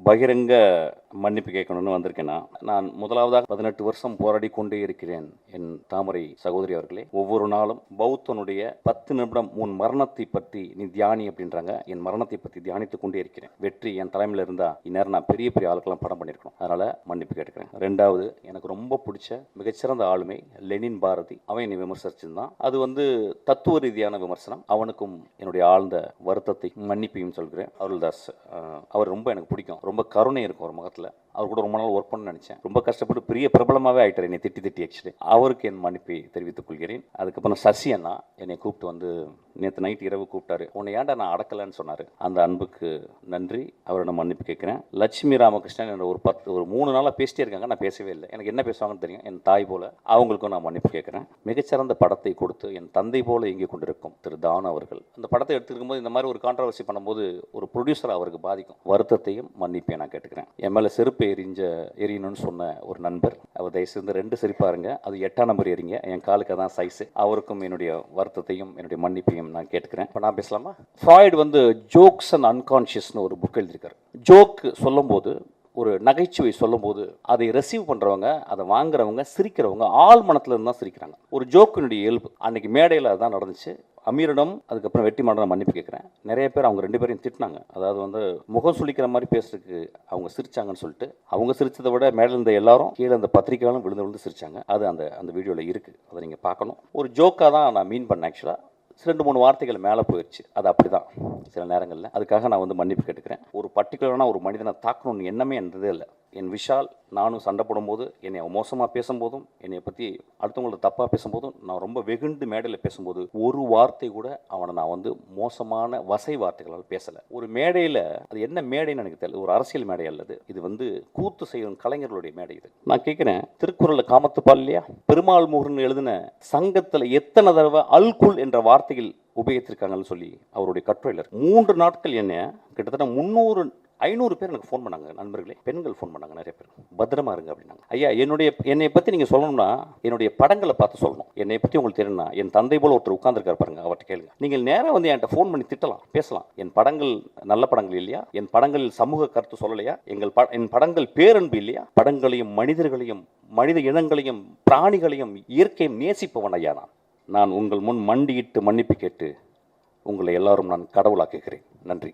பகிரங்க மன்னிப்பு கேட்கணும்னு வந்திருக்கேன்னா, நான் முதலாவதாக 18 வருஷம் போராடி கொண்டே இருக்கிறேன் என் தாமரை சகோதரி அவர்களே. ஒவ்வொரு நாளும் பௌத்தனுடைய 10 நிமிடம் உன் மரணத்தை பற்றி நீ தியானி அப்படின்றாங்க. என் மரணத்தை பற்றி தியானித்துக் கொண்டே இருக்கிறேன். வெற்றி என் தலைமையில் இருந்தா இந்நேரம் நான் பெரிய பெரிய ஆளுக்கெல்லாம் படம் பண்ணியிருக்கணும். அதனால மன்னிப்பு கேட்டுக்கிறேன். ரெண்டாவது, எனக்கு ரொம்ப பிடிச்ச மிகச்சிறந்த ஆளுமை லெனின் பாரதி. அவன் என்னை விமர்சிச்சிருந்தான். அது தத்துவ ரீதியான விமர்சனம். அவனுக்கும் என்னுடைய ஆழ்ந்த வருத்தத்தை மன்னிப்பையும் சொல்கிறேன். அருள்தாஸ், அவர் ரொம்ப எனக்கு பிடிக்கும். ரொம்ப கருணை இருக்கும் ஒரு முகத்தில். அவர் கூட ரொம்ப நாள் ஒர்க் பண்ண நினைச்சேன். ரொம்ப கஷ்டப்பட்டு பெரிய பிரபலமாகவே ஆயிட்டார் என்னை திட்டி ஆக்சுவலி. அவருக்கு என் மன்னிப்பை தெரிவித்துக் கொள்கிறேன். அதுக்கப்புறம் சசி அண்ணா என்னை கூப்பிட்டு நேற்று நைட் இரவு கூப்பிட்டாரு. உன்னை ஏன்டா நான் அடக்கலைன்னு சொன்னார். அந்த அன்புக்கு நன்றி. அவரிடம் மன்னிப்பு கேட்குறேன். லட்சுமி ராமகிருஷ்ணன் என்ற ஒரு 3 நாளாக பேசிட்டே இருக்காங்க. நான் பேசவே இல்லை. எனக்கு என்ன பேசுவாங்கன்னு தெரியும். என் தாய் போல அவங்களுக்கும் நான் மன்னிப்பு கேட்குறேன். மிகச்சிறந்த படத்தை கொடுத்து என் தந்தை போல இயங்கி கொண்டிருக்கும் திரு தானு அவர்கள் அந்த படத்தை எடுத்துக்கும் போது இந்த மாதிரி ஒரு கான்ட்ரவர்சி பண்ணும்போது ஒரு ப்ரொடியூசர் அவருக்கு பாதிக்கும். வருத்தத்தையும் மன்னிப்பையும் நான் கேட்டுக்கிறேன். என் மேலே செருப்பு எரியணும்னு சொன்ன ஒரு நண்பர், அவர் தயவுசெய்து 2 செருப்பாருங்க, அது 8ஆம் நம்பர் எறிங்க, என் காலுக்கு அதான் சைஸு. அவருக்கும் என்னுடைய வருத்தத்தையும் என்னுடைய மன்னிப்பையும் நான் கேட்டுக்கிறேன். இப்போ நான் பேசலாமா? ஃப்ராய்டு ஜோக்ஸ் அண்ட் அன்கான்ஷியஸ்னு ஒரு புக் எழுதியிருக்காரு. ஜோக் சொல்லும்போது, ஒரு நகைச்சுவை சொல்லும்போது அதை ரிசீவ் பண்ணுறவங்க, அதை வாங்குறவங்க, சிரிக்கிறவங்க ஆள் மனத்தில் இருந்து தான் சிரிக்கிறாங்க. ஒரு ஜோக்கினுடைய இயல்பு. அன்னைக்கு மேடையில் அதுதான் நடந்துச்சு. அமீரிடம் அதுக்கப்புறம் வெற்றிமாறன் மன்னிப்பு கேட்குறேன். நிறைய பேர் அவங்க 2 பேரையும் திட்டினாங்க. அதாவது முகம் சுளிக்கிற மாதிரி பேசுறதுக்கு அவங்க சிரிச்சாங்கன்னு சொல்லிட்டு, அவங்க சிரிச்சதை விட மேலே இருந்த எல்லாரும் கீழே அந்த பத்திரிக்கையாலும் விழுந்து சிரிச்சாங்க. அது அந்த வீடியோவில் இருக்குது. அதை நீங்கள் பார்க்கணும். ஒரு ஜோக்காக தான் நான் மீன் பண்ணேன் ஆக்சுவலாக. 2-3 வார்த்தைகள் மேலே போயிடுச்சு. அது அப்படி தான் சில நேரங்களில். அதுக்காக நான் மன்னிப்பு கேட்டுக்கிறேன். ஒரு பர்டிகுலரான ஒரு மனிதனை தாக்கணும்னு எண்ணமே இருந்ததே இல்லை. என் விஷால் நானும் சண்டை போடும்போது, என்னை மோசமாக பேசும்போதும், என்னை பற்றி அடுத்தவங்கள்ட்ட தப்பாக பேசும்போதும், நான் ரொம்ப வெகுண்டு மேடையில் பேசும்போது ஒரு வார்த்தை கூட அவனை நான் மோசமான வசை வார்த்தைகளால் பேசலை. ஒரு மேடையில், அது என்ன மேடைன்னு எனக்கு தெரியல, ஒரு அரசியல் மேடை அல்லது இது கூத்து செய்யும் கலைஞர்களுடைய மேடை. இது நான் கேட்குறேன், திருக்குறளில் காமத்துப்பால் இல்லையா, பெருமாள் முருகன் எழுதின சங்கத்தில் எத்தனை தடவை அல்குல் என்ற வார்த்தைகள் உபயோகித்திருக்காங்கன்னு சொல்லி அவருடைய கட்டுரையில் 3 நாட்கள் என்ன கிட்டத்தட்ட 500 பேர் எனக்கு ஃபோன் பண்ணாங்க. நண்பர்களே, பெண்கள் ஃபோன் பண்ணாங்க நிறைய பேர். பத்திரமா இருங்க அப்படின்னாங்க. ஐயா, என்னை பற்றி நீங்கள் சொல்லணும்னா என்னுடைய படங்களை பார்த்து சொல்லணும். என்னை பற்றி உங்களுக்கு தெரியணும்னா என் தந்தை போல ஒருத்தர் உட்கார்ந்துருக்காரு பாருங்க, அவர்கிட்ட கேளுங்க. நீங்கள் நேராக என்கிட்ட ஃபோன் பண்ணி திட்டலாம், பேசலாம். என் படங்கள் நல்ல படங்கள் இல்லையா? என் படங்களில் சமூக கருத்து சொல்லலையா? என் படங்கள் பேரன்பு இல்லையா? படங்களையும் மனிதர்களையும் மனித இனங்களையும் பிராணிகளையும் இயற்கையும் நேசிப்பவன் ஐயா. நான் உங்கள் முன் மண்டியிட்டு மன்னிப்பு கேட்டு உங்களை எல்லாரும் நான் கடவுளாக்குகிறேன். நன்றி.